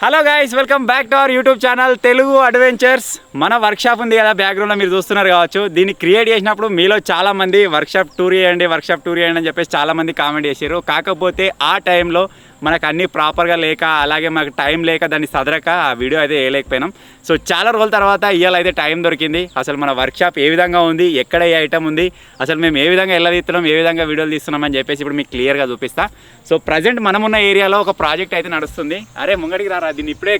Hello guys, welcome back to our YouTube channel Telugu adventures. మన workshop ఉంది కదా, బ్యాక్గ్రౌండ్లో మీరు చూస్తున్నారు కావచ్చు. దీన్ని క్రియేట్ చేసినప్పుడు మీలో చాలామంది వర్క్షాప్ టూర్ చేయండి అని చెప్పేసి చాలామంది కామెంట్ చేశారు. కాకపోతే ఆ టైంలో మనకు అన్నీ ప్రాపర్గా లేక, అలాగే మనకు టైం లేక, దాన్ని సదరక ఆ వీడియో అయితే వేయలేకపోయినాం. సో చాలా రోజుల తర్వాత ఇవాళ అయితే టైం దొరికింది. అసలు మన వర్క్షాప్ ఏ విధంగా ఉంది, ఎక్కడ ఏ ఐటమ్ ఉంది, అసలు మేము ఏ విధంగా ఎలా తీస్తున్నాం, ఏ విధంగా వీడియోలు తీస్తున్నామని చెప్పేసి ఇప్పుడు మీకు క్లియర్గా చూపిస్తా. సో ప్రజెంట్ మనమున్న ఏరియాలో ఒక ప్రాజెక్ట్ అయితే నడుస్తుంది. అరే ముంగడికి రారా, దీన్ని ఇప్పుడే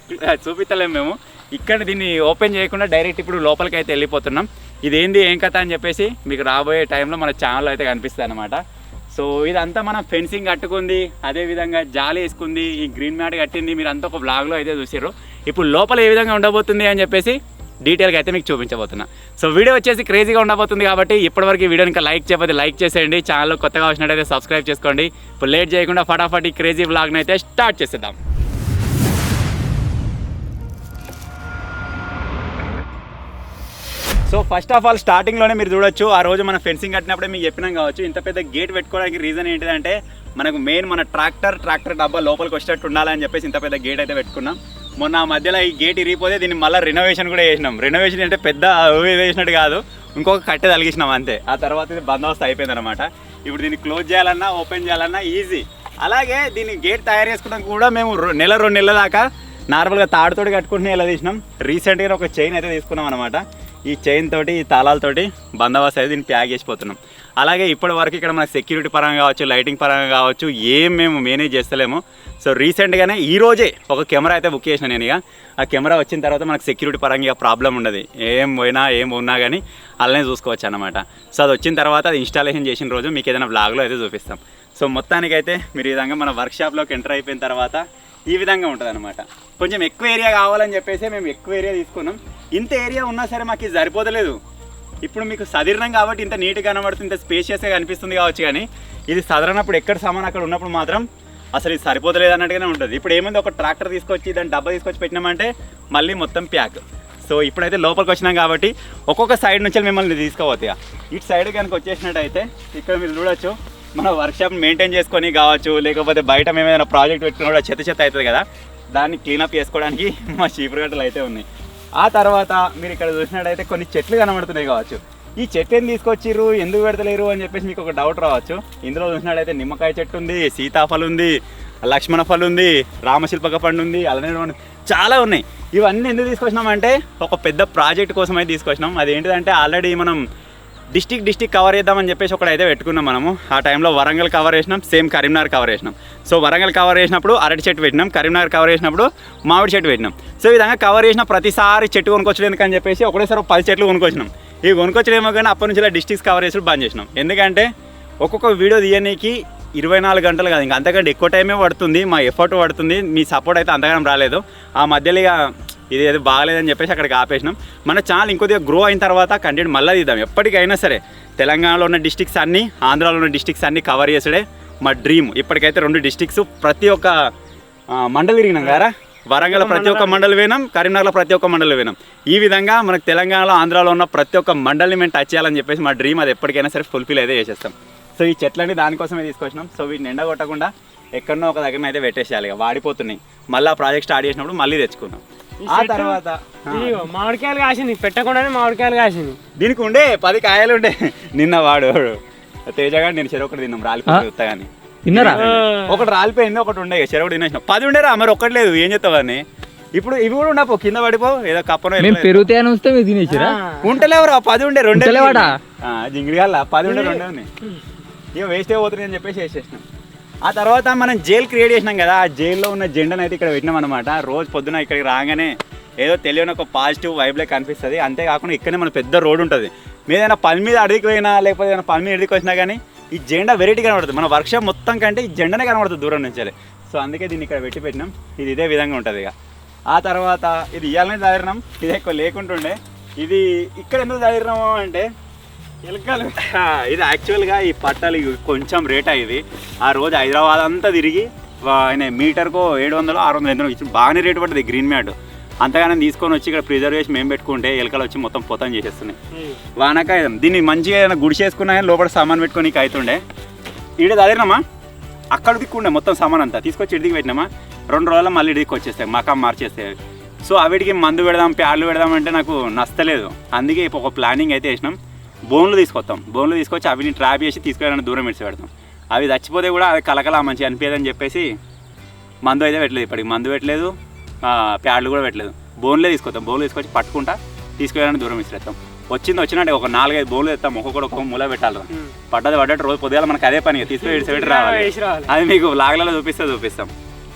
చూపిస్తలేము మేము. ఇక్కడ దీన్ని ఓపెన్ చేయకుండా డైరెక్ట్ ఇప్పుడు లోపలికి అయితే వెళ్ళిపోతున్నాం. ఇదేంది ఏం కథ అని చెప్పేసి మీకు రాబోయే టైంలో మన ఛానల్లో అయితే కనిపిస్తుంది అనమాట. సో ఇదంతా మనం ఫెన్సింగ్ కట్టుకుంది, అదేవిధంగా జాలి వేసుకుంది, ఈ గ్రీన్ మ్యాట్ కట్టింది, మీరు అంతా ఒక బ్లాగ్లో అయితే చూసారు. ఇప్పుడు లోపల ఏ విధంగా ఉండబోతుంది అని చెప్పేసి డీటెయిల్గా అయితే మీకు చూపించబోతున్నా. సో వీడియో వచ్చేసి క్రేజీగా ఉండబోతుంది కాబట్టి ఇప్పటివరకు ఈ వీడియోని ఇంకా లైక్ చేయకపోతే లైక్ చేసేయండి. ఛానల్లో కొత్తగా వచ్చినట్టయితే సబ్స్క్రైబ్ చేసుకోండి. ఇప్పుడు లేట్ చేయకుండా ఫటాఫట్ ఈ క్రేజీ బ్లాగ్ని అయితే స్టార్ట్ చేసేద్దాం. సో ఫస్ట్ ఆఫ్ ఆల్ స్టార్టింగ్లోనే మీరు చూడొచ్చు, ఆ రోజు మన ఫెన్సింగ్ కట్టినప్పుడే మీకు చెప్పినాం కావచ్చు. ఇంత పెద్ద గేట్ పెట్టుకోవడానికి రీజన్ ఏంటిదంటే మనకు మెయిన్ మన ట్రాక్టర్ డబ్బా లోపలికి వచ్చేటట్టు ఉండాలని చెప్పేసి ఇంత పెద్ద గేట్ అయితే పెట్టుకున్నాం. మొన్న మధ్యలో ఈ గేట్ ఇరిగిపోతే దీన్ని మళ్ళీ రెనోవేషన్ కూడా చేసినాం. రెనోవేషన్ అంటే పెద్ద వేసినట్టు కాదు, ఇంకొక కట్టె తలిగిసినాం అంతే. ఆ తర్వాత ఇది బందోబస్తు అయిపోయింది అనమాట. ఇప్పుడు దీన్ని క్లోజ్ చేయాలన్నా ఓపెన్ చేయాలన్నా ఈజీ. అలాగే దీన్ని గేట్ తయారు చేసుకోవడానికి కూడా మేము 2 నెలల దాకా నార్మల్గా తాడుతోటి కట్టుకుంటూనే ఇలా తీసినాం. రీసెంట్గా ఒక చైన్ అయితే తీసుకున్నాం అనమాట. ఈ చైన్ తోటి, ఈ తాళాలతోటి బందోబస్తు అయితే దీన్ని ప్యాక్ చేసిపోతున్నాం. అలాగే ఇప్పటి వరకు ఇక్కడ మన సెక్యూరిటీ పరంగా కావచ్చు, లైటింగ్ పరంగా కావచ్చు, ఏం మేము మేనేజ్ చేస్తలేము. సో రీసెంట్గానే ఈరోజే ఒక కెమెరా అయితే బుక్ చేసిన నేను. ఇక ఆ కెమెరా వచ్చిన తర్వాత మనకు సెక్యూరిటీ పరంగా ప్రాబ్లం ఉండదు. ఏం పోయినా ఏం ఉన్నా కానీ అలానే చూసుకోవచ్చు అనమాట. సో అది వచ్చిన తర్వాత అది ఇన్స్టాలేషన్ చేసిన రోజు మీకు ఏదైనా బ్లాగ్లో అయితే చూపిస్తాం. సో మొత్తానికైతే మీరు ఈ విధంగా మన వర్క్షాప్లోకి ఎంటర్ అయిపోయిన తర్వాత ఈ విధంగా ఉంటుంది అనమాట. కొంచెం ఎక్కువ ఏరియా కావాలని చెప్పేసి మేము ఎక్కువ ఏరియా తీసుకున్నాం. ఇంత ఏరియా ఉన్నా సరే మాకు ఇది సరిపోతలేదు. ఇప్పుడు మీకు సదీర్ణం కాబట్టి ఇంత నీట్గా కనబడుతుంది, ఇంత స్పేషియస్గా కనిపిస్తుంది కావచ్చు. కానీ ఇది సదరనప్పుడు ఎక్కడ సామాన్ అక్కడ ఉన్నప్పుడు మాత్రం అసలు ఇది సరిపోతలేదు అన్నట్టుగానే ఉంటుంది. ఇప్పుడు ఏమైంది, ఒక ట్రాక్టర్ తీసుకొచ్చి దాన్ని డబ్బా తీసుకొచ్చి పెట్టినామంటే మళ్ళీ మొత్తం ప్యాక్. సో ఇప్పుడైతే లోపలికి వచ్చినాం కాబట్టి ఒక్కొక్క సైడ్ నుంచి మిమ్మల్ని తీసుకోవచ్చు. ఇటు సైడ్ కనుక వచ్చేసినట్టయితే ఇక్కడ మీరు చూడొచ్చు, మన వర్క్షాప్ మెయింటైన్ చేసుకొని కావచ్చు, లేకపోతే బయట మేము ఏదైనా ప్రాజెక్ట్ పెట్టుకుని కూడా చెత్త అవుతుంది కదా, దాన్ని క్లీనప్ చేసుకోవడానికి మా చీపురు గట్టలు అయితే ఉన్నాయి. ఆ తర్వాత మీరు ఇక్కడ చూసినట్టయితే కొన్ని చెట్లు కనబడుతున్నాయి కావచ్చు. ఈ చెట్లను తీసుకొచ్చిర్రు, ఎందుకు పెడతలేరు అని చెప్పేసి మీకు ఒక డౌట్ రావచ్చు. ఇందులో చూసినట్టయితే నిమ్మకాయ చెట్టు ఉంది, సీతాఫలం ఉంది, లక్ష్మణ ఫలం ఉంది, రామశిల్పక పండు ఉంది, అలానే చాలా ఉన్నాయి. ఇవన్నీ ఎందుకు తీసుకొచ్చినామంటే ఒక పెద్ద ప్రాజెక్ట్ కోసం అయితే తీసుకొచ్చినాం. అదేంటిదంటే ఆల్రెడీ మనం డిస్టిక్ కవర్ చేద్దామని చెప్పేసి ఒకటైతే పెట్టుకున్నాం మనము. ఆ టైంలో వరంగల్ కవర్ చేసినాం, సేమ్ కరీంనగర్ కవర్ చేసినాం. సో వరంగల్ కవర్ చేసినప్పుడు అరటి చెట్టు పెట్టినాం, కరీంనగర్ కవర్ చేసినప్పుడు మామిడి చెట్టు పెట్టినాం. సో ఈ విధంగా కవర్ చేసిన ప్రతిసారి చెట్టు కొనుక్కొచ్చలేదు ఎందుకని చెప్పేసి ఒకటేసారి 10 చెట్లు కొనుక్కొచ్చినాం. ఇవి కొనుక్కొచ్చలేమో కానీ అప్పటి నుంచి ఇలా డిస్టిక్స్ కవర్ చేసి బంద్ చేసినాం. ఎందుకంటే ఒక్కొక్క వీడియో తీయడానికి 24 గంటలు కాదు, ఇంకా అంతకంటే ఎక్కువ టైమే పడుతుంది, మా ఎఫర్ట్ పడుతుంది. మీ సపోర్ట్ అయితే అంతగానం రాలేదు. ఆ మధ్యలో ఇక ఇది ఏది బాగలేదని చెప్పేసి అక్కడికి ఆపేసినాం. మన ఛానల్ ఇంకొద్దిగా గ్రో అయిన తర్వాత కంటెంట్ మళ్ళీ తీద్దాం. ఎప్పటికైనా సరే తెలంగాణలో ఉన్న డిస్టిక్స్ అన్నీ, ఆంధ్రాలో ఉన్న డిస్టిక్స్ అన్నీ కవర్ చేసుడే మా డ్రీమ్. ఇప్పటికైతే 2 డిస్టిక్స్ ప్రతి ఒక్క మండలి తిరిగినాం కదా. వరంగల్ ప్రతి ఒక్క మండలి పోయినాం, కరీంనగర్లో ప్రతి ఒక్క మండలి పోయినాం. ఈ విధంగా మనకు తెలంగాణలో, ఆంధ్రాలో ఉన్న ప్రతి ఒక్క మండలిని మేము టచ్ చేయాలని చెప్పేసి మా డ్రీమ్. అది ఎప్పటికైనా సరే ఫుల్ఫిల్ అయితే చేసేస్తాం. సో ఈ చెట్లన్నీ దానికోసమే తీసుకొచ్చినాం. సో వీటిని ఎండగొట్టకుండా ఎక్కడనో ఒక దగ్గర అయితే పెట్టేసేయాలి, వాడిపోతున్నాయి. మళ్ళీ ఆ ప్రాజెక్ట్ స్టార్ట్ చేసినప్పుడు మళ్ళీ తెచ్చుకున్నాం. ఆ తర్వాత మామిడికాయలు కాసింది, పెట్టకుండానే మామిడికాయలు కాసింది. దీనికి ఉండే 10 కాయలు ఉండే. నిన్న వాడు తేజగా నేను చెరొకటి తిన్నాం, రాలిపోతా కానీ తిన్నారా? ఒకటి రాలిపోయింది, ఒకటి ఉండే చెరొకటి తినేసినాం. 10 ఉండేరా మరి, ఒక్కటి లేదు. ఏం చేస్తావని ఇప్పుడు ఇవి కూడా ఉండపో, కింద పడిపో ఏదో కప్పనో పెరుగుతాయని వస్తే మీరు తినేసిరా? ఉంటలేవురా, 10 ఉండే, 2 జింగిడి కాల 10 ఉండే, 2 ఉన్నాయి. ఇక వేస్ట్ అయిపోతుంది అని చెప్పేసి వేసేసినాం. ఆ తర్వాత మనం జైలు క్రియేట్ చేసినాం కదా, ఆ జైల్లో ఉన్న జెండాను అయితే ఇక్కడ పెట్టినాం అనమాట. రోజు పొద్దున ఇక్కడికి రాగానే ఏదో తెలియని ఒక పాజిటివ్ వైబ్లే కనిపిస్తుంది. అంతేకాకుండా ఇక్కడనే మన పెద్ద రోడ్ ఉంటుంది. మీద ఏదైనా పని మీద అడిగి పోయినా, లేకపోతే ఏదైనా పని మీద ఎడికి వచ్చినా కానీ ఈ జెండా వెరైటీ కనబడుతుంది. మన వర్క్షాప్ మొత్తం కంటే ఈ జెండానే కనబడుతుంది దూరం నుంచి. సో అందుకే దీన్ని ఇక్కడ పెట్టినాం. ఇది ఇదే విధంగా ఉంటుంది. ఇక ఆ తర్వాత ఇది ఇవ్వాలనే చదివినాం, ఇది ఎక్కువ లేకుంటుండే. ఇది ఇక్కడ ఎందుకు చదివినాము అంటే ఎలకలు. ఇది యాక్చువల్గా ఈ పట్టాలు కొంచెం రేట్ అయ్యేది. ఆ రోజు హైదరాబాద్ అంతా తిరిగి ఆయన మీటర్కో 700, 600 ఎందుకు ఇచ్చి బాగానే రేటు పడుతుంది గ్రీన్ మ్యాట్. అంతగానే తీసుకొని వచ్చి ఇక్కడ ప్రిజర్వేషన్ మేము పెట్టుకుంటే ఎలకలు వచ్చి మొత్తం పొతం చేసేస్తున్నాయి. వానకాయ దీన్ని మంచిగా ఏదైనా గుడిసేసుకున్నా కానీ లోపల సామాన్ పెట్టుకొని అవుతుండే. ఈడ చదివినామా, అక్కడ దిక్కుండే మొత్తం సామాన్ అంతా తీసుకొచ్చి ఇడికి పెట్టినామా. 2 రోజుల్లో మళ్ళీ ఇడికి వచ్చేస్తాయి, మకాం మార్చేస్తాయి. సో అవిటికి మందు పెడదాం, ప్యాడ్లు పెడదాం అంటే నాకు నచ్చలేదు. అందుకే ఇప్పుడు ఒక ప్లానింగ్ అయితే వేసినాం. బోన్లు తీసుకొస్తాం, బోన్లు తీసుకొచ్చి అవిని ట్రాప్ చేసి తీసుకెళ్ళడానికి దూరం ఇడిచి పెడతాం. అవి చచ్చిపోతే కూడా అది కలకలా మంచిగా అనిపించదని చెప్పేసి మందు అయితే పెట్టలేదు. ఇప్పటికి మందు పెట్టలేదు, ప్యాడ్లు కూడా పెట్టలేదు. బోన్లే తీసుకొస్తాం, బోన్లు తీసుకొచ్చి పట్టుకుంటా తీసుకెళ్ళడానికి దూరం ఇస్తాం. వచ్చినట్టు ఒక 4-5 బోన్లు తెస్తాం, ఒక్కొక్క మూల పెట్టాలి. పడ్డట్టు రోజు పొద్దుగాల మనకు అదే పని, తీసుకొని ఇడిచి రావాలి. అది మీకు లాగ్లలో చూపిస్తాం.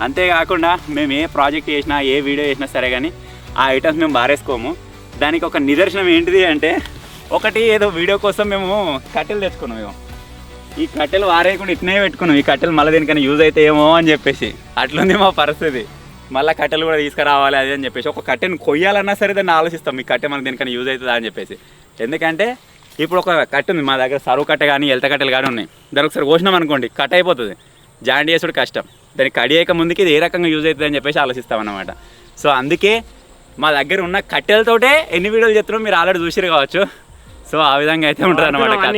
అంతేకాకుండా మేము ఏ ప్రాజెక్ట్ చేసినా ఏ వీడియో చేసినా సరే కానీ ఆ ఐటమ్స్ మేము బారేసుకోము. దానికి ఒక నిదర్శనం ఏంటిది అంటే, ఒకటి ఏదో వీడియో కోసం మేము కట్టెలు తెచ్చుకున్నాం. మేము ఈ కట్టెలు వారేయకుండా ఇట్నే పెట్టుకున్నాం. ఈ కట్టెలు మళ్ళీ దేనికైనా యూజ్ అయితే ఏమో అని చెప్పేసి అట్లుంది మా పరిస్థితి. మళ్ళీ కట్టెలు కూడా తీసుకురావాలి అది అని చెప్పేసి, ఒక కట్టెను కొయ్యాలన్నా సరే దాన్ని ఆలోచిస్తాం, ఈ కట్టె మనకి దేనికైనా యూజ్ అవుతుందా అని చెప్పేసి. ఎందుకంటే ఇప్పుడు ఒక కట్టె ఉంది మా దగ్గర, సరువు కట్టె కానీ ఎలత కట్టెలు కానీ ఉన్నాయి. దానికి ఒకసారి కోసినాం అనుకోండి కట్ అయిపోతుంది, జాయింట్ చేసుడు కష్టం. దానికి కడియక ముందుకి ఇది ఏ రకంగా యూజ్ అవుతుంది అని చెప్పేసి ఆలోచిస్తామన్నమాట. సో అందుకే మా దగ్గర ఉన్న కట్టెలతోటే ఎన్ని వీడియోలు చెప్తున్నాం మీరు ఆల్రెడీ చూసిరు కావచ్చు. సో ఆ విధంగా అయితే ఉంటుంది అనమాట కథ.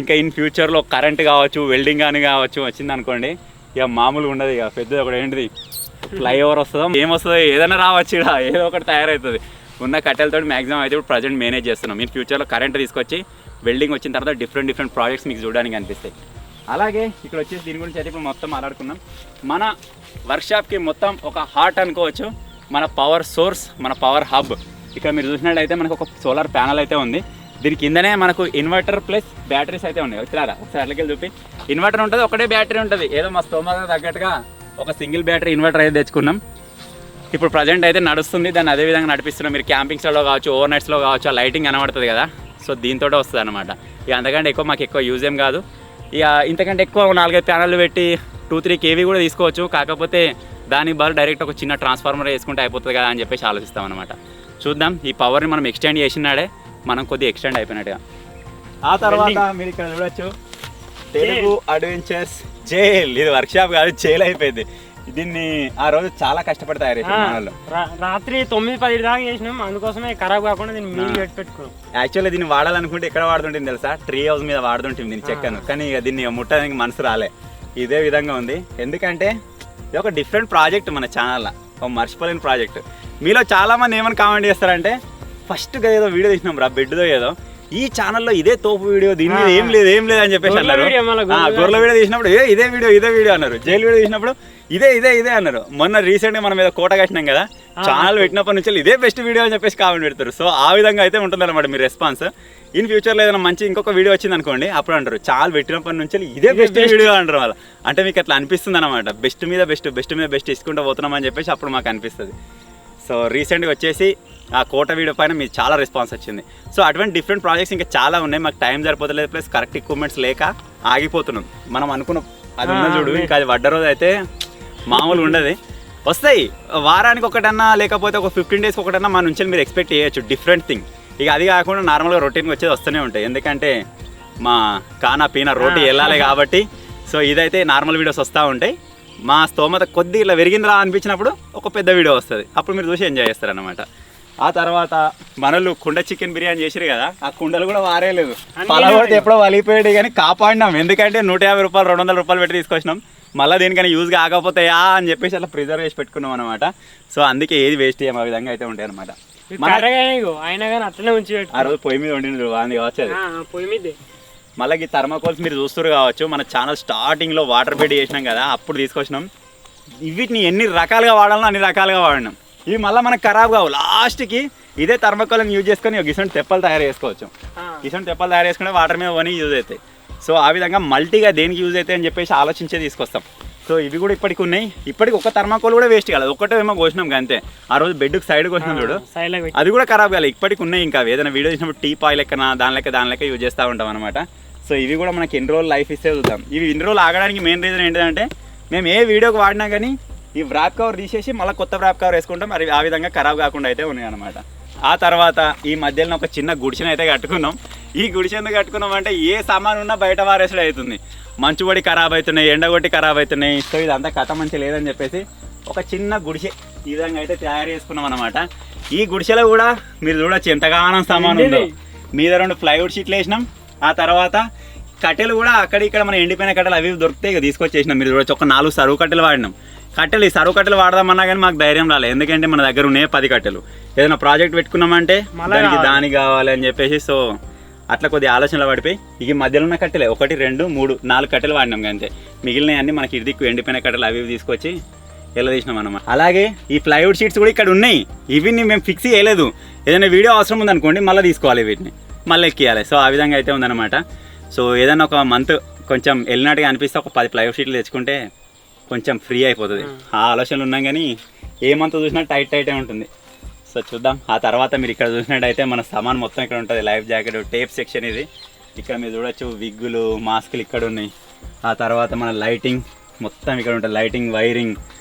ఇంకా ఇన్ ఫ్యూచర్లో కరెంట్ కావచ్చు, వెల్డింగ్ కానీ కావచ్చు వచ్చింది అనుకోండి, ఇక మామూలుగా ఉండదు. ఇక పెద్దది ఒకటి ఏంటిది ఫ్లైఓవర్ వస్తుందో ఏమొస్తుందో ఏదైనా రావచ్చు, ఇక్కడ ఏదో ఒకటి తయారవుతుంది. ఉన్న కట్టెలతో మ్యాక్సిమం అయితే ఇప్పుడు ప్రజెంట్ మేనేజ్ చేస్తున్నాం. ఇన్ ఫ్యూచర్లో కరెంట్ తీసుకొచ్చి వెల్డింగ్ వచ్చిన తర్వాత డిఫరెంట్ ప్రాజెక్ట్స్ మీకు చూడడానికి అనిపిస్తాయి. అలాగే ఇక్కడ వచ్చేసి దీని గురించి అయితే ఇప్పుడు మొత్తం మాట్లాడుకున్నాం. మన వర్క్షాప్కి మొత్తం ఒక హార్ట్ అనుకోవచ్చు, మన పవర్ సోర్స్, మన పవర్ హబ్. ఇక్కడ మీరు చూసినట్లయితే మనకు ఒక సోలార్ ప్యానల్ అయితే ఉంది. దీని కిందనే మనకు ఇన్వర్టర్ ప్లస్ బ్యాటరీస్ అయితే ఉన్నాయి. వచ్చారా ఒకసారి అట్లకెళ్ళి చూపి. ఇన్వర్టర్ ఉంటుంది, ఒకటే బ్యాటరీ ఉంటుంది. ఏదో మా స్తోమతకు తగ్గట్టుగా ఒక సింగిల్ బ్యాటరీ ఇన్వర్టర్ అయితే తెచ్చుకున్నాం. ఇప్పుడు ప్రజెంట్ అయితే నడుస్తుంది, దాన్ని అదే విధంగా నడిపిస్తున్నాం. మీరు క్యాంపింగ్స్లో కావచ్చు, ఓవర్ నైట్స్లో కావచ్చు, ఆ లైటింగ్ కనబడుతుంది కదా. సో దీంతో వస్తుంది అనమాట. ఇక అంతకంటే మాకు ఎక్కువ యూజ్ ఏం కాదు. ఇక ఇంతకంటే ఎక్కువ 4-5 ప్యానెళ్ళు పెట్టి 2-3 kV కూడా తీసుకోవచ్చు. కాకపోతే దానికి బదులు డైరెక్ట్ ఒక చిన్న ట్రాన్స్ఫార్మర్ వేసుకుంటే అయిపోతుంది కదా అని చెప్పేసి ఆలోచిస్తాం అనమాట. చూద్దాం, ఈ పవర్ని మనం ఎక్స్టెండ్ చేసినాడే మనం కొద్దిగా ఎక్స్టెండ్ అయిపోయినట్టుగా. ఆ తర్వాత మీరు ఇక్కడ చూడొచ్చు, తెలుగు అడ్వెంచర్స్ జైల్. ఇది వర్క్షాప్ కాదు, జైల్ అయిపోయింది. దీన్ని ఆ రోజు చాలా కష్టపడి తయారు చేసాం. రాత్రి 9-10 దాకా చేసినాం, అందుకోసమే ఖరాబ్ కాకుండా దీన్ని మీరు పెట్టుకున్నాం. యాక్చువల్లీ దీన్ని వాడాలనుకుంటే ఎక్కడ వాడుతుంటుంది తెలుసా, ట్రీ హౌస్ మీద వాడుతుంటుంది దీన్ని చెక్కను. కానీ ఇక దీన్ని ముట్టడానికి మనసు రాలే. ఇదే విధంగా ఉంది. ఎందుకంటే ఇది ఒక డిఫరెంట్ ప్రాజెక్ట్ మన ఛానల్లో, ఒక మర్చిపోలేని ప్రాజెక్ట్. మీలో చాలామంది ఏమని కామెంట్ చేస్తారంటే, ఫస్ట్గా ఏదో వీడియో తీసినాం రా బెడ్దో ఏదో, ఈ ఛానల్లో ఇదే తోపు వీడియో, దీని మీద ఏం లేదు అని చెప్పేసి అన్నారు. గొర్రెల వీడియో తీసినప్పుడు ఇదే వీడియో అన్నారు. జైలు వీడియో తీసినప్పుడు ఇదే అన్నారు. మొన్న రీసెంట్గా మనం మీద కోట కట్టినాం కదా, ఛానల్ పెట్టినప్పటి నుంచి ఇదే బెస్ట్ వీడియో అని చెప్పేసి కామెంట్ పెడతారు. సో ఆ విధంగా అయితే ఉంటుంది అనమాట మీ రెస్పాన్స్. ఇన్ ఫ్యూచర్లో ఏదైనా మంచి ఇంకొక వీడియో వచ్చింది అనుకోండి, అప్పుడు అంటారు ఛానల్ పెట్టినప్పటి నుంచి ఇదే బెస్ట్ వీడియో అంటారు వాళ్ళు. అంటే మీకు అట్లా అనిపిస్తుంది అనమాట, బెస్ట్ మీద బెస్ట్ ఇసుకుంటూ పోతున్నాం అని చెప్పేసి అప్పుడు మాకు అనిపిస్తుంది. సో రీసెంట్గా వచ్చేసి ఆ కోట వీడియో పైన మీకు చాలా రెస్పాన్స్ వచ్చింది. సో అటువంటి డిఫరెంట్ ప్రాజెక్ట్స్ ఇంకా చాలా ఉన్నాయి. మాకు టైం సరిపోతలేదు, ప్లస్ కరెక్ట్ ఎక్విప్మెంట్స్ లేక ఆగిపోతున్నాం. మనం అనుకున్న అది ఉన్న చూడు, ఇంకా అది వడ్డ రోజు అయితే మామూలు ఉండదు. వస్తాయి వారానికి ఒకటన్నా, లేకపోతే ఒక 15 days ఒకటన్నా మన నుంచి మీరు ఎక్స్పెక్ట్ చేయొచ్చు డిఫరెంట్ థింగ్. ఇక అది కాకుండా నార్మల్గా రొటీన్గా వచ్చేది వస్తూనే ఉంటాయి, ఎందుకంటే మా కానా పీనా రోటీ వెళ్ళాలి కాబట్టి. సో ఇదైతే నార్మల్ వీడియోస్ వస్తూ ఉంటాయి. మా స్తోమత కొద్ది ఇలా విరిగిందిరా అనిపించినప్పుడు ఒక పెద్ద వీడియో వస్తుంది, అప్పుడు మీరు చూసి ఎంజాయ్ చేస్తారనమాట. ఆ తర్వాత మనలు కుండ చికెన్ బిర్యానీ చేసిరు కదా, ఆ కుండలు కూడా వారేయలేదు, పలగొడితే ఎప్పుడో వలిపోయాడు. కానీ కాపాడినాం, ఎందుకంటే 150 రూపాయలు 200 రూపాయలు పెట్టి తీసుకొచ్చినాం. మళ్ళీ దేనికైనా యూజ్ కాకపోతాయా అని చెప్పేసి అట్లా ప్రిజర్వ్ చేసి పెట్టుకున్నాం అనమాట. సో అందుకే ఏది వేస్ట్ చేయము, ఆ విధంగా అయితే ఉంటాయి అనమాట. అయినా కానీ అట్లనే ఉంచి ఆ రోజు పొయ్యి మీద వండిన బాగుంది కావచ్చు, పొయ్యి మీద. మళ్ళీ ఈ థర్మాకోల్స్ మీరు చూస్తారు కావచ్చు, మన ఛానల్ స్టార్టింగ్లో వాటర్ పెట్టి చేసినాం కదా, అప్పుడు తీసుకొచ్చినాం. వీటిని ఎన్ని రకాలుగా వాడాలో అన్ని రకాలుగా వాడినాం. ఇవి మళ్ళీ మనకు ఖరాబ్ కావు. లాస్ట్కి ఇదే థర్మాకోల్ని యూజ్ చేసుకొని గిసంటి తెప్పలు తయారు చేసుకోవచ్చు. గిసంటి తెప్పలు తయారు చేసుకుంటే వాటర్ మీద పోనీ యూజ్ అవుతాయి. సో ఆ విధంగా మల్టీగా దేనికి యూజ్ అవుతాయి అని చెప్పేసి ఆలోచించే తీసుకొస్తాం. సో ఇవి కూడా ఇప్పటికి ఉన్నాయి. ఇప్పటికి ఒక థర్మాకోల్ కూడా వేస్ట్ కాలేదు, ఒక్కటే ఏమో కోసినాం అంతే. ఆ రోజు బెడ్కి సైడ్ కోసినాం చూడు, అది కూడా ఖరాబ్ కాలేదు. ఇప్పటికి ఉన్నాయి. ఇంకా ఏదైనా వీడియో చేసినప్పుడు టీ పాయ్ లెక్కన దాని లెక్క యూజ్ చేస్తూ ఉంటాం అనమాట. సో ఇవి కూడా మనకి ఎన్ని రోజులు లైఫ్ ఇస్తే చూద్దాం. ఇవి ఇన్ని రోజులు ఆగడానికి మెయిన్ రీజన్ ఏంటంటే, మేము ఏ వీడియోకి వాడినా కానీ ఈ వ్రాప్ కవర్ తీసేసి మళ్ళీ కొత్త వ్రాప్ కవర్ వేసుకుంటాం. మరి ఆ విధంగా ఖరాబ్ కాకుండా అయితే ఉన్నాయి అనమాట. ఆ తర్వాత ఈ మధ్యలో ఒక చిన్న గుడిసెను అయితే కట్టుకున్నాం. ఈ గుడిసె ఎందుకు కట్టుకున్నాం అంటే, ఏ సామాన్ ఉన్నా బయట వారేసుడు అవుతుంది. మంచుబడి ఖరాబ్ అవుతున్నాయి, ఎండగొట్టి ఖరాబ్ అవుతున్నాయి. సో ఇదంతా కథ మంచి లేదని చెప్పేసి ఒక చిన్న గుడిసె ఈ విధంగా అయితే తయారు చేసుకున్నాం అనమాట. ఈ గుడిసెలో కూడా మీరు చూడొచ్చు ఎంతగానో సామాన్ ఉందో. మీద 2 ప్లైవుడ్ షీట్లు వేసినాం. ఆ తర్వాత కట్టెలు కూడా అక్కడ ఇక్కడ మన ఎండిపోయిన కట్టెలు అవి దొరికితే ఇక తీసుకొచ్చేసినాం. మీరు చూడొచ్చు, ఒక 4 సరువు కట్టెలు వాడినాం. ఈ సరువు కట్టెలు వాడదామన్నా కానీ మాకు ధైర్యం రాలేదు, ఎందుకంటే మన దగ్గర ఉన్నాయి 10 కట్టెలు. ఏదైనా ప్రాజెక్ట్ పెట్టుకున్నామంటే దానికి కావాలి అని చెప్పేసి, సో అట్లా కొద్ది ఆలోచనలు పడిపోయి ఇక మధ్యలో ఉన్న కట్టెలే 1 2 3 4 కట్టెలు వాడినాం అంతే. మిగిలినవి అన్నీ మనకి ఇదిక్కు ఎండిపోయిన కట్టెలు అవి తీసుకొచ్చి ఎలా తీసినాం అన్నమాట. అలాగే ఈ ప్లైవుడ్ షీట్స్ కూడా ఇక్కడ ఉన్నాయి. ఇవి మేము ఫిక్స్ చేయలేదు, ఏదైనా వీడియో అవసరం ఉందనుకోండి మళ్ళీ తీసుకోవాలి, వీటిని మళ్ళీ ఎక్కియాలి. సో ఆ విధంగా అయితే ఉందన్నమాట. సో ఏదైనా ఒక మంత్ కొంచెం వెళ్ళినట్టుగా అనిపిస్తే ఒక 10 ప్లైవుడ్ షీట్లు తెచ్చుకుంటే కొంచెం ఫ్రీ అయిపోతుంది. ఆ ఆలోచనలు ఉన్నాం కానీ ఏ మంత్ చూసినా టైటే ఉంటుంది. సో చూద్దాం. ఆ తర్వాత మీరు ఇక్కడ చూసినట్టయితే మన సామాన్ మొత్తం ఇక్కడ ఉంటుంది. లైఫ్ జాకెట్, టేప్ సెక్షన్ ఇది. ఇక్కడ మీరు చూడొచ్చు, విగ్గులు, మాస్కులు ఇక్కడ ఉన్నాయి. ఆ తర్వాత మన లైటింగ్ మొత్తం ఇక్కడ ఉంటుంది. లైటింగ్, వైరింగ్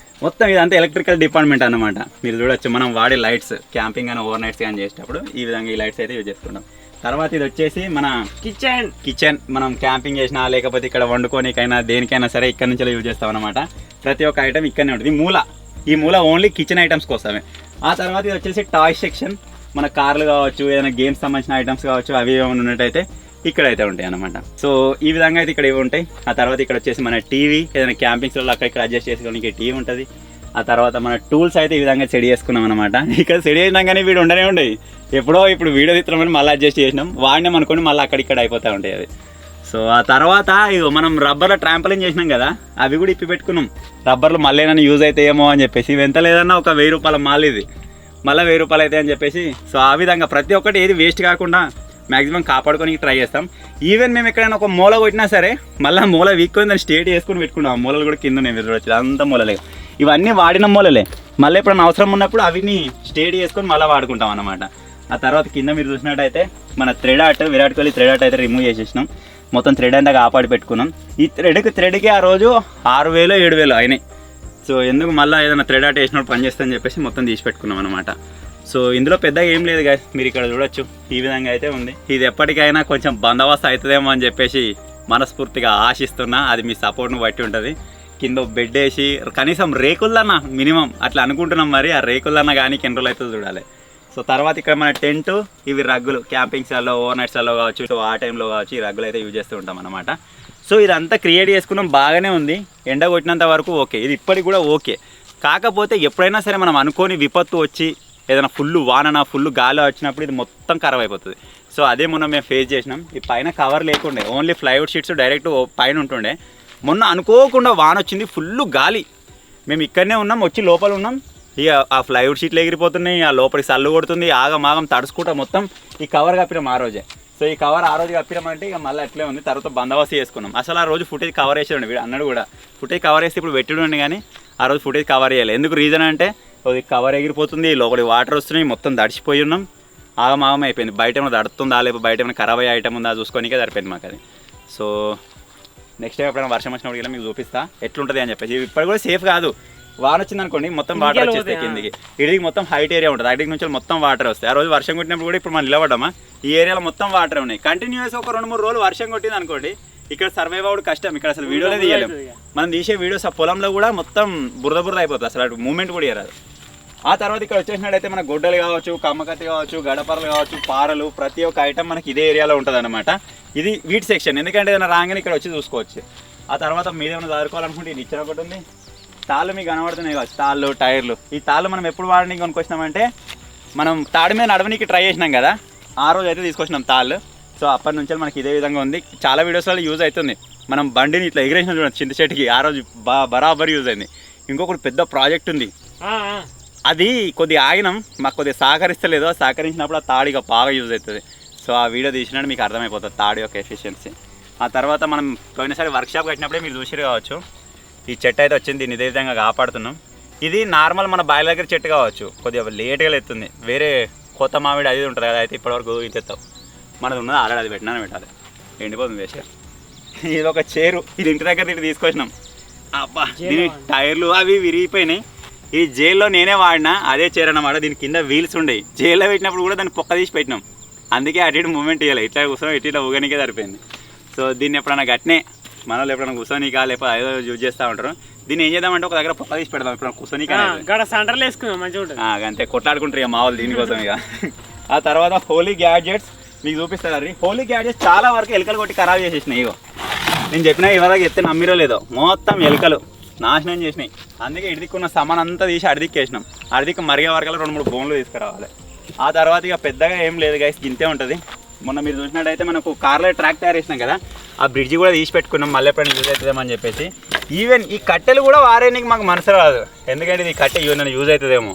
మొత్తం ఇదంతా ఎలక్ట్రికల్ డిపార్ట్మెంట్ అన్నమాట. మీరు చూడొచ్చు మనం వాడే లైట్స్ క్యాంపింగ్ అని ఓవర్ నైట్స్ కానీ చేసేటప్పుడు ఈ విధంగా ఈ లైట్స్ అయితే యూజ్ చేసుకుంటాం. తర్వాత ఇది వచ్చేసి మన కిచెన్. మనం క్యాంపింగ్ చేసినా లేకపోతే ఇక్కడ వండుకోనికైనా దేనికైనా సరే ఇక్కడ నుంచి యూజ్ చేస్తాం అనమాట. ప్రతి ఒక్క ఐటమ్ ఇక్కడనే ఉంటుంది. ఈ మూల ఓన్లీ కిచెన్ ఐటమ్స్ కోసమే. ఆ తర్వాత ఇది వచ్చేసి టాయ్ సెక్షన్. మన కార్లు కావచ్చు, ఏదైనా గేమ్స్ సంబంధించిన ఐటమ్స్ కావచ్చు, అవి ఏమైనా ఉన్నట్టయితే ఇక్కడైతే ఉంటాయి అనమాట. సో ఈ విధంగా అయితే ఇక్కడ ఇవి ఉంటాయి. ఆ తర్వాత ఇక్కడ వచ్చేసి మన టీవీ, ఏదైనా క్యాంపింగ్స్లో అక్కడ ఇక్కడ అడ్జస్ట్ చేసుకోవడానికి టీవీ ఉంటుంది. ఆ తర్వాత మన టూల్స్ అయితే ఈ విధంగా సెట్ చేసుకున్నాం అనమాట. ఇక్కడ సెట్ చేసినాం కానీ వీడు ఉండనే ఉండేవి. ఎప్పుడో ఇప్పుడు వీడియో తీస్తున్నామని మళ్ళీ అడ్జస్ట్ చేసినాం, వాడినాం అనుకోండి మళ్ళీ అక్కడిక్కడ అయిపోతూ ఉంటాయి అవి. సో ఆ తర్వాత ఇగో మనం రబ్బర్లో ట్రాంపలిన్ చేసినాం కదా, అవి కూడా ఇప్పి పెట్టుకున్నాం. రబ్బర్లు మళ్ళీ ఏమైనా యూజ్ అవుతాయేమో అని చెప్పేసి, ఇవి ఎంత లేదన్నా ఒక 1000 రూపాయల మాల్ ఇది, మళ్ళీ 1000 రూపాయలు అవుతాయి అని చెప్పేసి. సో ఆ విధంగా ప్రతి ఒక్కటి ఏది వేస్ట్ కాకుండా మ్యాక్సిమం కాపాడుకోనికి ట్రై చేస్తాం. ఈవెన్ మేము ఎక్కడైనా ఒక మూల కొట్టినా సరే మళ్ళీ మూల వీక్కొని దాన్ని స్టేట్ చేసుకుని పెట్టుకున్నాం. ఆ మూలలు కూడా కింద నేను చూడొచ్చు, అంత మూలలే. ఇవన్నీ వాడిన మూలలే, మళ్ళీ ఎప్పుడైనా అవసరం ఉన్నప్పుడు అవిని స్టేట్ చేసుకొని మళ్ళీ వాడుకుంటాం అన్నమాట. ఆ తర్వాత కింద మీరు చూసినట్టయితే మన thread art, Virat Kohli thread art అయితే రిమూవ్ చేసేసినాం. మొత్తం థ్రెడ్ అంతా కాపాడి పెట్టుకున్నాం. ఈ థ్రెడ్కి ఆ రోజు 6000 7000 అయినాయి. సో ఎందుకు మళ్ళీ ఏదైనా థ్రెడ్ ఆర్ట్ వేసినప్పుడు పని చేస్తుందని చెప్పేసి మొత్తం తీసి పెట్టుకున్నాం అనమాట. సో ఇందులో పెద్దగా ఏం లేదు గాయస్, మీరు ఇక్కడ చూడొచ్చు ఈ విధంగా అయితే ఉంది. ఇది ఎప్పటికైనా కొంచెం బందోబస్తు అవుతుందేమో అని చెప్పేసి మనస్ఫూర్తిగా ఆశిస్తున్నా. అది మీ సపోర్ట్ను బట్టి ఉంటుంది. కింద బెడ్ వేసి కనీసం రేకులన్నా మినిమం అట్లా అనుకుంటున్నాం. మరి ఆ రేకులన్నా కానీ ఎన్ని రోజులు అవుతుంది చూడాలి. సో తర్వాత ఇక్కడ మన టెంట్, ఇవి రగ్గులు క్యాంపింగ్స్లలో ఓవర్ నైట్స్లలో కావచ్చు, సో ఆ టైంలో కావచ్చు ఈ రగ్గులు అయితే యూజ్ చేస్తూ ఉంటాం అనమాట. సో ఇదంతా క్రియేట్ చేసుకున్నాం, బాగానే ఉంది. ఎండ కొట్టినంత వరకు ఓకే, ఇది ఇప్పటికి కూడా ఓకే. కాకపోతే ఎప్పుడైనా సరే మనం అనుకోని విపత్తు వచ్చి ఏదైనా ఫుల్ వానన ఫుల్ గాలి వచ్చినప్పుడు ఇది మొత్తం ఖరాబ్ అయిపోతుంది. సో అదే మొన్న మేము ఫేస్ చేసినాం. ఈ పైన కవర్ లేకుండే, ఓన్లీ ప్లైవుడ్ షీట్స్ డైరెక్ట్ పైన ఉంటుండే. మొన్న అనుకోకుండా వాన వచ్చింది, ఫుల్ గాలి. మేము ఇక్కడనే ఉన్నాం, వచ్చి లోపల ఉన్నాం. ఇక ఆ ప్లైవుడ్ షీట్లు ఎగిరిపోతున్నాయి, ఆ లోపలికి సల్లు కొడుతుంది, ఆగమాగం తడుచుకుంటా మొత్తం ఈ కవర్ కప్పినాం ఆ రోజే. సో ఈ కవర్ ఆ రోజు కప్పినామంటే ఇక మళ్ళీ అట్లే ఉంది. తర్వాత బందోబస్తు చేసుకున్నాం. అసలు ఆ రోజు ఫుటేజ్ కవర్ వేసేయండి, వీడు అన్నాడు కూడా ఫుటేజ్ కవర్ వేస్తే ఇప్పుడు పెట్టుడు, కానీ ఆ రోజు ఫుటేజ్ కవర్ చేయాలి. ఎందుకు రీజన్ అంటే అది కవర్ ఎగిరిపోతుంది, లోపలికి వాటర్ వస్తున్నాయి, మొత్తం తడిచిపోయి ఉన్నాం, ఆగమాగం అయిపోయింది. బయట ఏమైనా తడుతుందా లేకపోతే బయట ఏమైనా ఖరాబ్ అయ్యే ఐటమ్ ఉందా చూసుకోనికే సరిపోయింది మాకు అది. సో నెక్స్ట్ టైం ఎప్పుడైనా వర్షం వచ్చినప్పుడు ఇలా మీకు చూపిస్తా ఎట్లుంటుంది అని చెప్పేసి. ఇప్పుడు కూడా సేఫ్ కాదు, వాన వచ్చింది అనుకోండి మొత్తం వాటర్ వచ్చేస్తాయి కిందికి. ఇడికి మొత్తం హైట్ ఏరియా ఉంటుంది, అడిగి నుంచి మొత్తం వాటర్ వస్తాయి. ఆ రోజు వర్షం కొట్టినప్పుడు కూడా ఇప్పుడు మనం నిలబడ్డామా, ఈ ఏరియాలో మొత్తం వాటర్ ఉన్నాయి. కంటిన్యూస్ ఒక 2-3 రోజులు వర్షం కొట్టింది అనుకోండి, ఇక్కడ సర్వైవ్ అవ్వడం కష్టం. ఇక్కడ అసలు వీడియోనే తీయలేము. మనం తీసే వీడియోస్ ఆ పొలంలో కూడా మొత్తం బురద అయిపోతుంది, అసలు అటు మూమెంట్ కూడా ఇవ్వరాదు. ఆ తర్వాత ఇక్కడ వచ్చేసినట్టయితే మన గొడ్డలు కావచ్చు, కమ్మకత్తి కావచ్చు, గడపరలు కావచ్చు, పారలు, ప్రతి ఒక్క ఐటమ్ మనకి ఇదే ఏరియాలో ఉంటుంది అనమాట. ఇది వీట్ సెక్షన్, ఎందుకంటే ఏదైనా రాగానే ఇక్కడ వచ్చి చూసుకోవచ్చు. ఆ తర్వాత మీరేమైనా చదువుకోవాలనుకుంటే ఇది ఇచ్చిన ఒకటి ఉంది. తాళ్ళు మీకు కనబడుతున్నాయి కావచ్చు, తాళ్ళు, టైర్లు. ఈ తాళ్ళు మనం ఎప్పుడు వాడడానికి కొనుక్కొచ్చినామంటే మనం తాడి మీద నడవడానికి ట్రై చేసినాం కదా, ఆ రోజు అయితే తీసుకొచ్చినాం తాళ్ళు. సో అప్పటి నుంచి మనకి ఇదే విధంగా ఉంది. చాలా వీడియోస్లో యూజ్ అవుతుంది. మనం బండిని ఇట్లా ఎగిరేసిన చూడండి చింత చెట్టుకి, ఆ రోజు బరాబర్ యూజ్ అయింది. ఇంకొకటి పెద్ద ప్రాజెక్ట్ ఉంది, అది కొద్దిగా ఆగినాం, మాకు కొద్దిగా సహకరిస్తలేదు. సహకరించినప్పుడు ఆ తాడు ఇక బాగా యూజ్ అవుతుంది. సో ఆ వీడియో తీసినట్టు మీకు అర్థమైపోతుంది తాడు యొక్క ఎఫిషియన్సీ. ఆ తర్వాత మనం పోయినసారి వర్క్షాప్ కట్టినప్పుడే మీరు చూసిరు కావచ్చు, ఈ చెట్టు అయితే వచ్చింది, దీన్ని ఇదే విధంగా కాపాడుతున్నాం. ఇది నార్మల్ మన బాయిల దగ్గర చెట్టు కావచ్చు, కొద్దిగా లేట్గా ఎత్తుంది. వేరే కొత్త మామిడి అది ఉంటుంది కదా, అయితే ఇప్పటివరకు ఇంతెత్తావు. మనది ఉన్నది ఆల్రెడీ, అది పెట్టాలి, ఎండిపోతుంది వేసారు. ఇది ఒక చేరు, ఇది ఇంటి దగ్గర ఇటు తీసుకొచ్చినాం. అబ్బా దీని టైర్లు అవి విరిగిపోయినాయి. ఈ జైల్లో నేనే వాడినా అదే చైర్ అన్నమాట. దీని కింద వీల్స్ ఉండేవి, జైల్లో పెట్టినప్పుడు కూడా దాన్ని పొక్క తీసి పెట్టినాం. అందుకే అటు ఇటు మూమెంట్ ఇవ్వాలి, ఇట్లా కూర్చొని ఇట్లా ఊగనికే సరిపోయింది. సో దీన్ని ఎప్పుడైనా గట్నే మన వాళ్ళు ఎప్పుడైనా కూర్చొనికా లేకపోతే ఏదో యూజ్ చేస్తూ ఉంటారు. దీన్ని ఏం చేద్దామంటే ఒక దగ్గర పొక్క తీసి పెడదాం, ఎప్పుడైనా కూర్చొనికా సెంటర్లో వేసుకుందాం మంచిగా ఉంటుంది. అంతే కొట్లాడుకుంటారు ఇక మా వాళ్ళు దీనికోసం ఇక. ఆ తర్వాత హోలీ గ్యాడ్జెట్స్, మీకు చూపిస్తారు హోలీ గ్యాడ్జెట్స్ చాలా వరకు ఎలుకలు కొట్టి ఖరాబ్ చేసేసినాయి. ఇగో నేను చెప్పినా ఇవాళ చెప్తే నమ్మిరో లేదో మొత్తం ఎలుకలు నాశనం చేసినాయి. అందుకే ఇడిదిక్కున్న సామాన్ అంతా తీసి అడిదిక్కేసినాం. అడిదిక్కు మరిగే వరకల్లా 2-3 బోన్లు తీసుకురావాలి. ఆ తర్వాత ఇక పెద్దగా ఏం లేదు గైస్, గింతే ఉంటుంది. మొన్న మీరు చూసినట్టయితే మనకు కార్లో ట్రాక్ తయారు చేసినాం కదా, ఆ బ్రిడ్జి కూడా తీసి పెట్టుకున్నాం మళ్ళీ ఎప్పుడైనా యూజ్ అవుతుందేమని చెప్పేసి. ఈవెన్ ఈ కట్టెలు కూడా వారేనికి మాకు మనసు రాదు, ఎందుకంటే ఈ కట్టె ఈవెన్ యూజ్ అవుతుందేమో,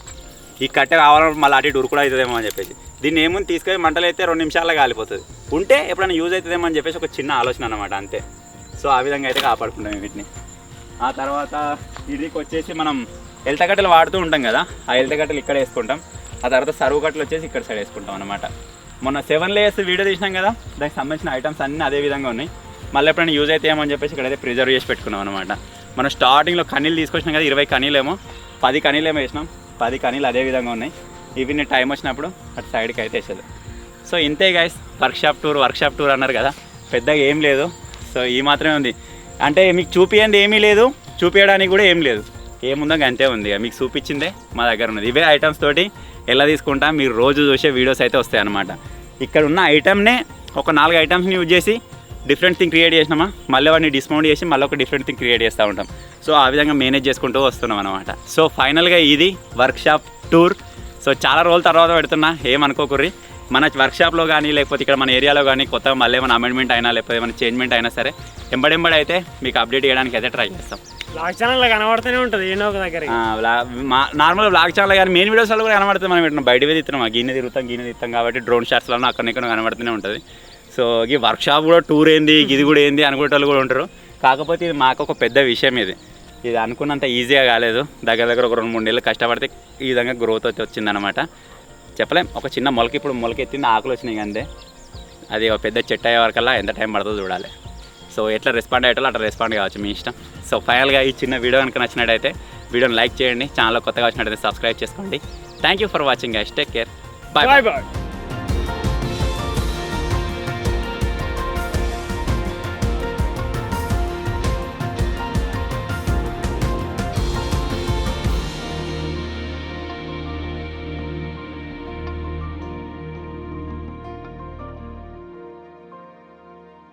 ఈ కట్టె కావాలంటే మళ్ళీ అటు ఉరుకుడు అవుతుందేమో అని చెప్పేసి. దీన్ని ఏముంది తీసుకొని మంటలు అయితే 2 నిమిషాల్లో కాలిపోతుంది. ఉంటే ఎప్పుడైనా యూజ్ అవుతుందేమో అని చెప్పేసి ఒక చిన్న ఆలోచన అనమాట, అంతే. సో ఆ విధంగా అయితే కాపాడుకుంటాం వీటిని. ఆ తర్వాత ఇదికి వచ్చేసి మనం ఎలతకట్టెలు వాడుతూ ఉంటాం కదా, ఆ ఎలతకట్టెలు ఇక్కడ వేసుకుంటాం. ఆ తర్వాత సరువు కట్టెలు వచ్చేసి ఇక్కడ సైడ్ వేసుకుంటాం అనమాట. మొన్న 7 లేయర్స్ వీడియో తీసినాం కదా, దానికి సంబంధించిన ఐటమ్స్ అన్నీ అదే విధంగా ఉన్నాయి. మళ్ళీ ఎప్పుడైనా యూజ్ అవుతాయేమని చెప్పేసి ఇక్కడైతే ప్రిజర్వ్ చేసి పెట్టుకున్నాం అనమాట. మనం స్టార్టింగ్లో కనీలు తీసుకొచ్చినాం కదా, 20 కనీలేమో 10 కనీలేమో వేసినాం. 10 కనీలు అదే విధంగా ఉన్నాయి. ఇవి నేను టైం వచ్చినప్పుడు అటు సైడ్కి అయితే వేసేది. సో ఇంతే గైస్, వర్క్షాప్ టూర్ అన్నారు కదా, పెద్దగా ఏం లేదు. సో ఈ మాత్రమే ఉంది. అంటే మీకు చూపించింది ఏమీ లేదు, చూపించడానికి కూడా ఏం లేదు, ఏముందో అంతే ఉంది. మీకు చూపించిందే మా దగ్గర ఉన్నది. ఇవే ఐటమ్స్ తోటి ఎలా తీసుకుంటా మీరు రోజు చూసే వీడియోస్ అయితే వస్తాయి అన్నమాట. ఇక్కడ ఉన్న ఐటమ్నే ఒక 4 ఐటమ్స్ని యూజ్ చేసి డిఫరెంట్ థింగ్ క్రియేట్ చేసినామా, మళ్ళీ వాడిని డిస్కౌంట్ చేసి మళ్ళీ ఒక డిఫరెంట్ థింగ్ క్రియేట్ చేస్తూ ఉంటాం. సో ఆ విధంగా మేనేజ్ చేసుకుంటూ వస్తున్నాం అనమాట. సో ఫైనల్గా ఇది వర్క్షాప్ టూర్. సో చాలా రోజుల తర్వాత పెడుతున్నా, ఏమనుకోకుర్రి. మన వర్క్షాప్లో కానీ లేకపోతే ఇక్కడ మన ఏరియాలో కానీ కొత్తగా మళ్ళీ ఏమైనా అమెండ్మెంట్ అయినా లేకపోతే ఏమైనా చేంజ్మెంట్ అయినా సరే ఎంబడెంబడి అయితే మీకు అప్డేట్ చేయడానికి అయితే ట్రై చేస్తాం. బ్లాగ్ ఛానల్లో కనబడుతూనే ఉంటుంది ఏదో ఒక దగ్గర. నార్మల్గా బ్లాగ్ ఛానల్ కానీ మెయిన్ వీడియోస్లో కూడా కనబడుతుంది. మనం పెట్టిన బయట తిరుగుతాం, గిన్నె తిరుగుతాం కాబట్టి డ్రోన్ షాట్స్లో అక్కడ కనబడుతూనే ఉంటుంది. సో ఈ వర్క్షాప్ కూడా టూర్ ఏంది, ఇది కూడా ఏంది అనుకునే వాళ్ళు కూడా ఉంటారు. కాకపోతే ఇది మాకు ఒక పెద్ద విషయం. ఇది అనుకున్నంత ఈజీగా కాలేదు. దగ్గర ఒక 2-3 నెలలు కష్టపడితే ఈ విధంగా గ్రోత్ అయితే వచ్చిందనమాట. చెప్పలేం, ఒక చిన్న మొలక ఇప్పుడు మొలకెత్తింది, ఆకులు వచ్చినాయి అంతే. అది ఒక పెద్ద చెట్టు అయ్యే వరకల్లా ఎంత టైం పడుతుందో చూడాలి. సో ఎట్లా రెస్పాండ్ అయ్యేటో అట్లా రెస్పాండ్ కావచ్చు, మీ ఇష్టం. సో ఫైనల్గా ఈ చిన్న వీడియో కనుక నచ్చినట్టయితే వీడియోని లైక్ చేయండి, ఛానల్ కొత్తగా వచ్చినట్టయితే సబ్స్క్రైబ్ చేసుకోండి. Thank you for watching guys, take care, bye bye.